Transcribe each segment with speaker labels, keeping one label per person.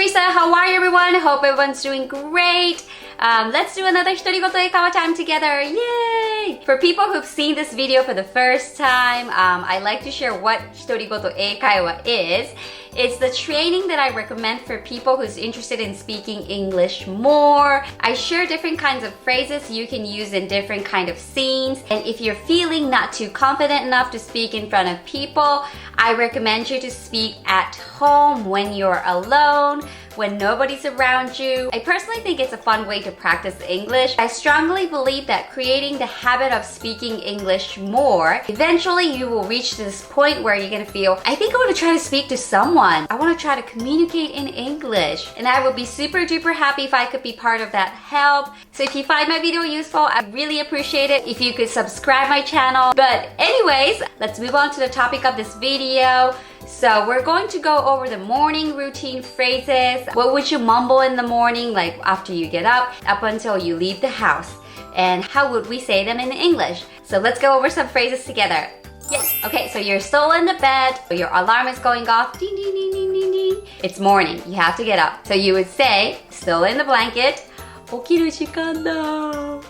Speaker 1: Teresa. How are you, everyone? Hope everyone's doing great. Let's do another ひとりごと英会話 time together. Yay! For people who've seen this video for the first time, I like to share what ひとりごと英会話 is. It's the training that I recommend for people who's interested in speaking English more. I share different kinds of phrases you can use in different kind of scenes. And if you're feeling not too confident enough to speak in front of people, I recommend you to speak at home when you're alone, when nobody's around you. I personally think it's a fun way to practice English. I strongly believe that creating the habit of speaking English more, eventually you will reach this point where you're gonna feel, I think I want to try to speak to someone. I want to try to communicate in English. And I would be super duper happy if I could be part of that help. So if you find my video useful, I really appreciate it if you could subscribe my channel. But anyways, let's move on to the topic of this video. So we're going to go over the morning routine phrases. What would you mumble in the morning, like after you get up until you leave the house? And how would we say them in English? So let's go over some phrases together. Yes. Okay, so you're still in the bed, your alarm is going off, ding, ding, ding, ding, ding, ding. It's morning, you have to get up. So you would say, still in the blanket, 起きる時間だ.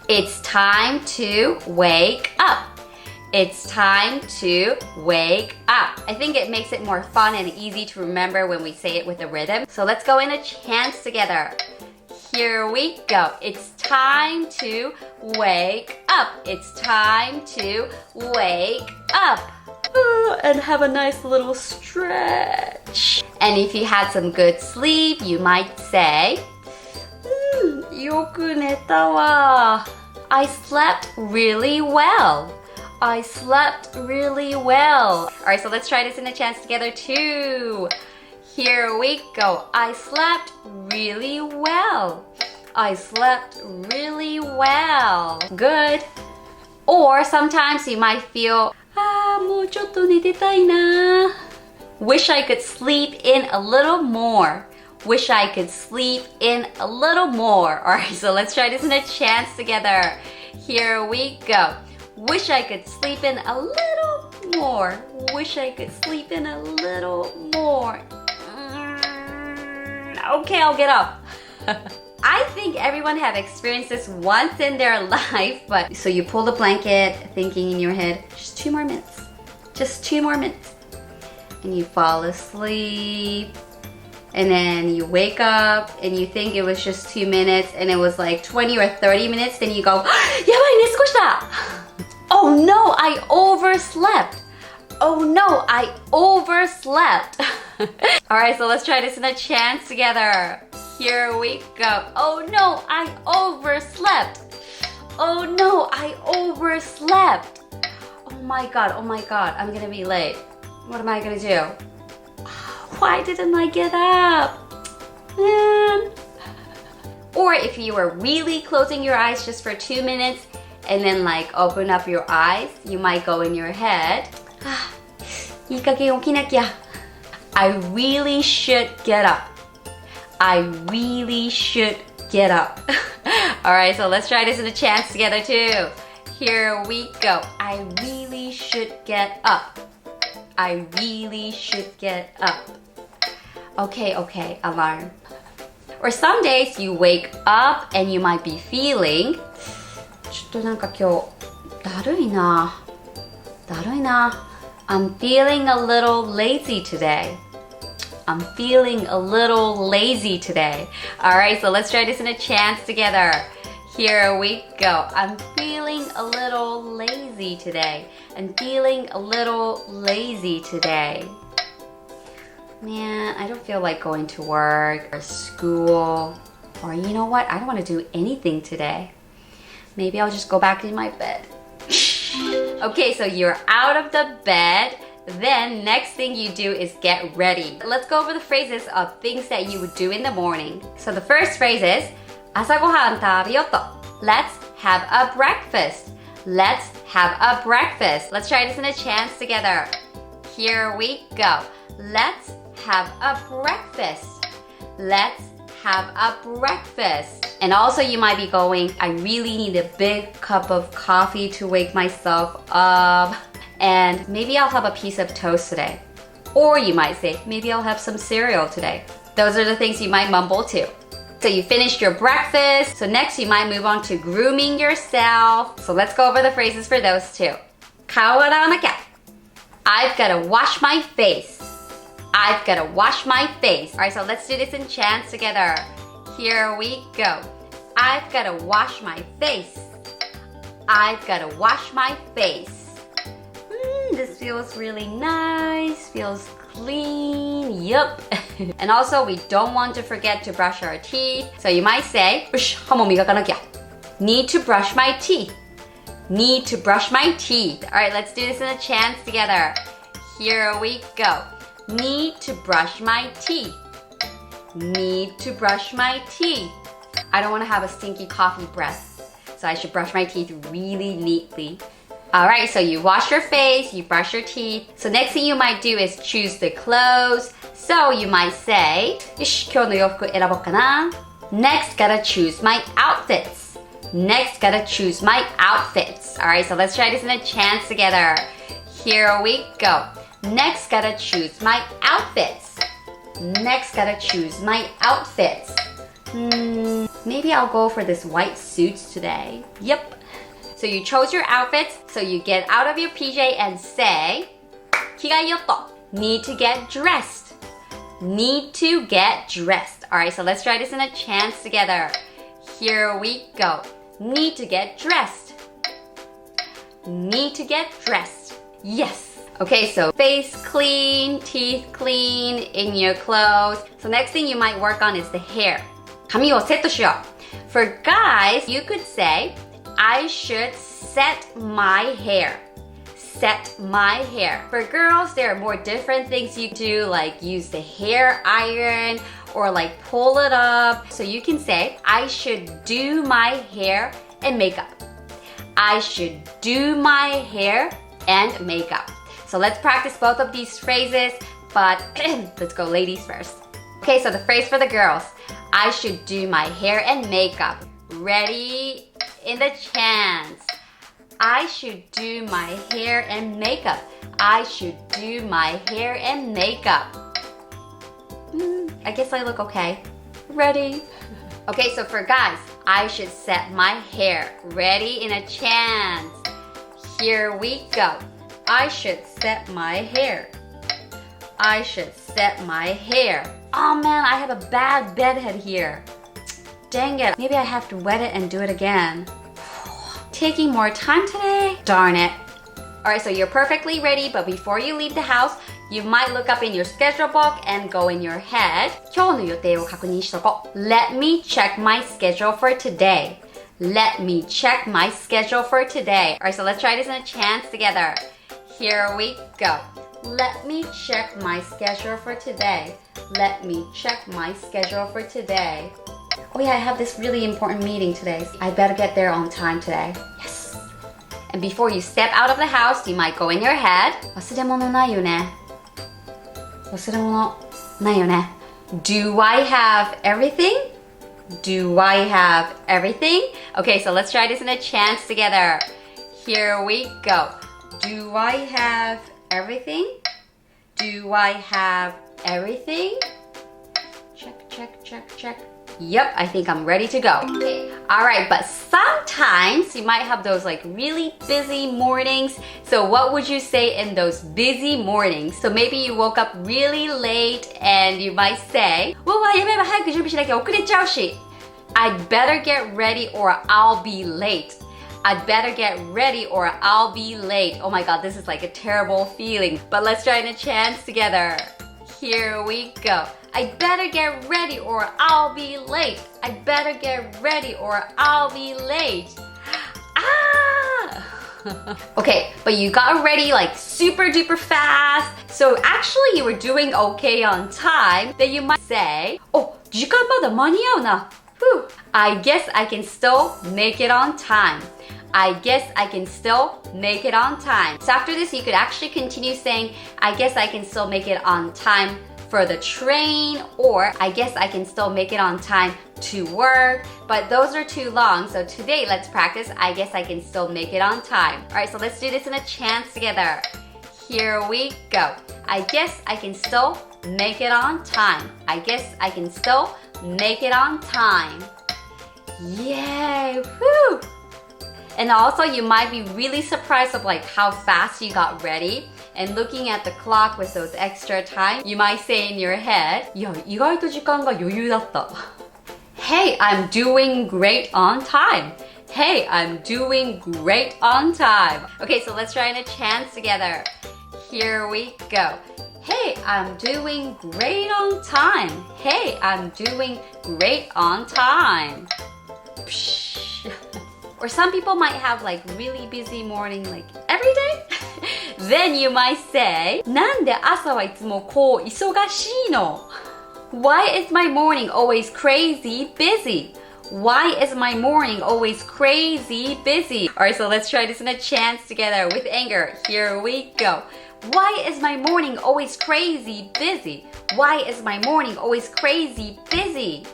Speaker 1: It's time to wake up. It's time to wake up. I think it makes it more fun and easy to remember when we say it with a rhythm. So let's go in a chant together. Here we go. It's time to wake up. It's time to wake up. And have a nice little stretch. And if you had some good sleep, you might say, よく寝たわ. I slept really well. I slept really well. Alright, so let's try this in a chance together too. Here we go. I slept really well. I slept really well. Good. Or sometimes you might feel, もうちょっと寝てたいな. Wish I could sleep in a little more. Wish I could sleep in a little more. Alright, so let's try this in a chance together. Here we go. Wish I could sleep in a little more. Wish I could sleep in a little more. Okay, I'll get up. I think everyone have experienced this once in their life, but so you pull the blanket thinking in your head, just 2 more minutes. Just 2 more minutes. And you fall asleep. And then you wake up and you think it was just 2 minutes and it was like 20 or 30 minutes. Then you go, やばいね、少しだ. Oh no, I overslept. Oh no, I overslept. Alright, so let's try this in a chance together. Here we go. Oh no, I overslept. Oh no, I overslept. Oh my god, I'm gonna be late. What am I gonna do? Why didn't I get up? Man. Or if you were really closing your eyes just for 2 minutes and then like open up your eyes, you might go in your head, いい加減起きなきゃ. I really should get up. I really should get up. Alright, so let's try this in a chance together too. Here we go. I really should get up. I really should get up. Okay, alarm. Or some days you wake up and you might be feeling, ちょっとなんか今日だるいな. I'm feeling a little lazy today. I'm feeling a little lazy today. Alright, so let's try this in a chance together. Here we go. I'm feeling a little lazy today. I'm feeling a little lazy today. Man, I don't feel like going to work or school. Or you know what? I don't want to do anything today. Maybe I'll just go back in my bed. Okay, so you're out of the bed. Then next thing you do is get ready. Let's go over the phrases of things that you would do in the morning. So the first phrase is 朝ごはん食べよっと. Let's have a breakfast. Let's have a breakfast. Let's try this in a chance together. Here we go. Let's have a breakfast. Let's have a breakfast. And also you might be going, I really need a big cup of coffee to wake myself up. And maybe I'll have a piece of toast today. Or you might say, maybe I'll have some cereal today. Those are the things you might mumble too. So you finished your breakfast. So next you might move on to grooming yourself. So let's go over the phrases for those too. 顔洗わなきゃ. I've gotta wash my face. I've gotta wash my face. Alright, so let's do this in chants together. Here we go. I've gotta wash my face. I've gotta wash my face. This feels really nice. Feels clean. Yup. And also, we don't want to forget to brush our teeth. So you might say, よし、歯も磨かなきゃ. Need to brush my teeth. Need to brush my teeth. Alright, let's do this in a chant together. Here we go. Need to brush my teeth. Need to brush my teeth. I don't want to have a stinky coffee breath, so I should brush my teeth really neatly. Alright, so you wash your face, you brush your teeth. So next thing you might do is choose the clothes. So you might say, よし、今日の洋服選ぼうかな. Next, gotta choose my outfits. Next, gotta choose my outfits. Alright, so let's try this in a chant together. Here we go. Next, gotta choose my outfits. Next, gotta choose my outfits. Maybe I'll go for this white suit today. Yep. So you chose your outfits, so you get out of your PJ and say, 着替えよっと. Need to get dressed. Need to get dressed. Alright, so let's try this in a chant together. Here we go. Need to get dressed. Need to get dressed. Yes. Okay, so face clean, teeth clean, in your clothes. So next thing you might work on is the hair. 髪をセットしよう. For guys, you could say, I should set my hair. Set my hair. For girls, there are more different things you do, like use the hair iron or like pull it up. So you can say, I should do my hair and makeup. I should do my hair and makeup. So let's practice both of these phrases, but let's go ladies first. Okay, so the phrase for the girls. I should do my hair and makeup. Ready? In the chants. I should do my hair and makeup. I should do my hair and makeup. I guess I look okay. Ready? Okay, so for guys, I should set my hair. Ready? In a chant. Here we go. I should set my hair. I should set my hair. Oh man, I have a bad bedhead here. Dang it. Maybe I have to wet it and do it again. Taking more time today? Darn it. Alright, so you're perfectly ready, but before you leave the house, you might look up in your schedule book and go in your head. 今日の予定を確認しとこう. Let me check my schedule for today. Let me check my schedule for today. Alright, so let's try this in a chant together. Here we go. Let me check my schedule for today. Let me check my schedule for today. Oh yeah, I have this really important meeting today. I better get there on time today. Yes. And before you step out of the house, you might go in your head. 忘れ物ないよね. 忘れ物ないよね. Do I have everything? Do I have everything? Okay, so let's try this in a chant together. Here we go. Do I have everything? Do I have everything? Check, check, check, check. Yep, I think I'm ready to go. Okay. Alright, but sometimes you might have those like really busy mornings. So what would you say in those busy mornings? So maybe you woke up really late and you might say, うわ、やばいやばい、早く準備しなきゃ遅れちゃうし. I'd better get ready or I'll be late. I'd better get ready or I'll be late. Oh my god, this is like a terrible feeling. But let's try in a chant together. Here we go. I'd better get ready or I'll be late. I'd better get ready or I'll be late. Ah! Okay, but you got ready like super duper fast. So actually you were doing okay on time. Then you might say, お、時間まだ間に合うな. Whew. I guess I can still make it on time. I guess I can still make it on time. So after this, you could actually continue saying, I guess I can still make it on time for the train, or I guess I can still make it on time to work. But those are too long. So today, let's practice, I guess I can still make it on time. All right, so let's do this in a chant together. here we go. I guess I can still make it on time. I guess I can still make it on time. Yay! Woo! And also, you might be really surprised of like how fast you got ready. And looking at the clock with those extra time, you might say in your head, いや、意外と時間が余裕だった。Hey, I'm doing great on time. Hey, I'm doing great on time. Okay, so let's try in a chant together. Here we go. Hey, I'm doing great on time. Hey, I'm doing great on time. Or some people might have like really busy morning like every day. Then you might say, なんで朝はいつもこう忙しいの? Why is my morning always crazy busy? Why is my morning always crazy busy? Alright, so let's try this in a chant together with anger. Here we go. Why is my morning always crazy busy? Why is my morning always crazy busy?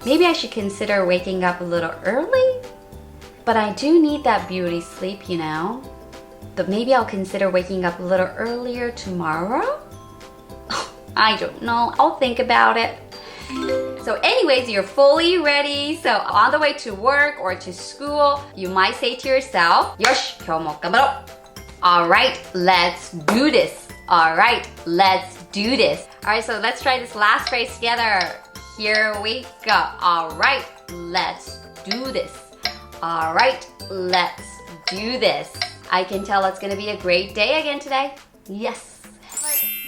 Speaker 1: Maybe I should consider waking up a little early? But I do need that beauty sleep, you know? But maybe I'll consider waking up a little earlier tomorrow? I don't know. I'll think about it. So anyways, you're fully ready. So on the way to work or to school, you might say to yourself, よし、今日も頑張ろう. Alright, let's do this. Alright, let's do this. Alright, so let's try this last phrase together. Here we go. Alright, let's do this. Alright, let's do this. I can tell it's going to be a great day again today. Yes.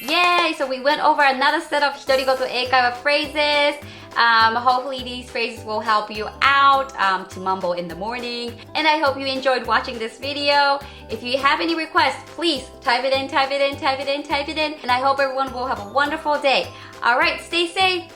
Speaker 1: Yay! So we went over another set of 独り言英会話 phrases. Hopefully these phrases will help you out to mumble in the morning. And I hope you enjoyed watching this video. If you have any requests, please type it in. And I hope everyone will have a wonderful day. Alright, stay safe.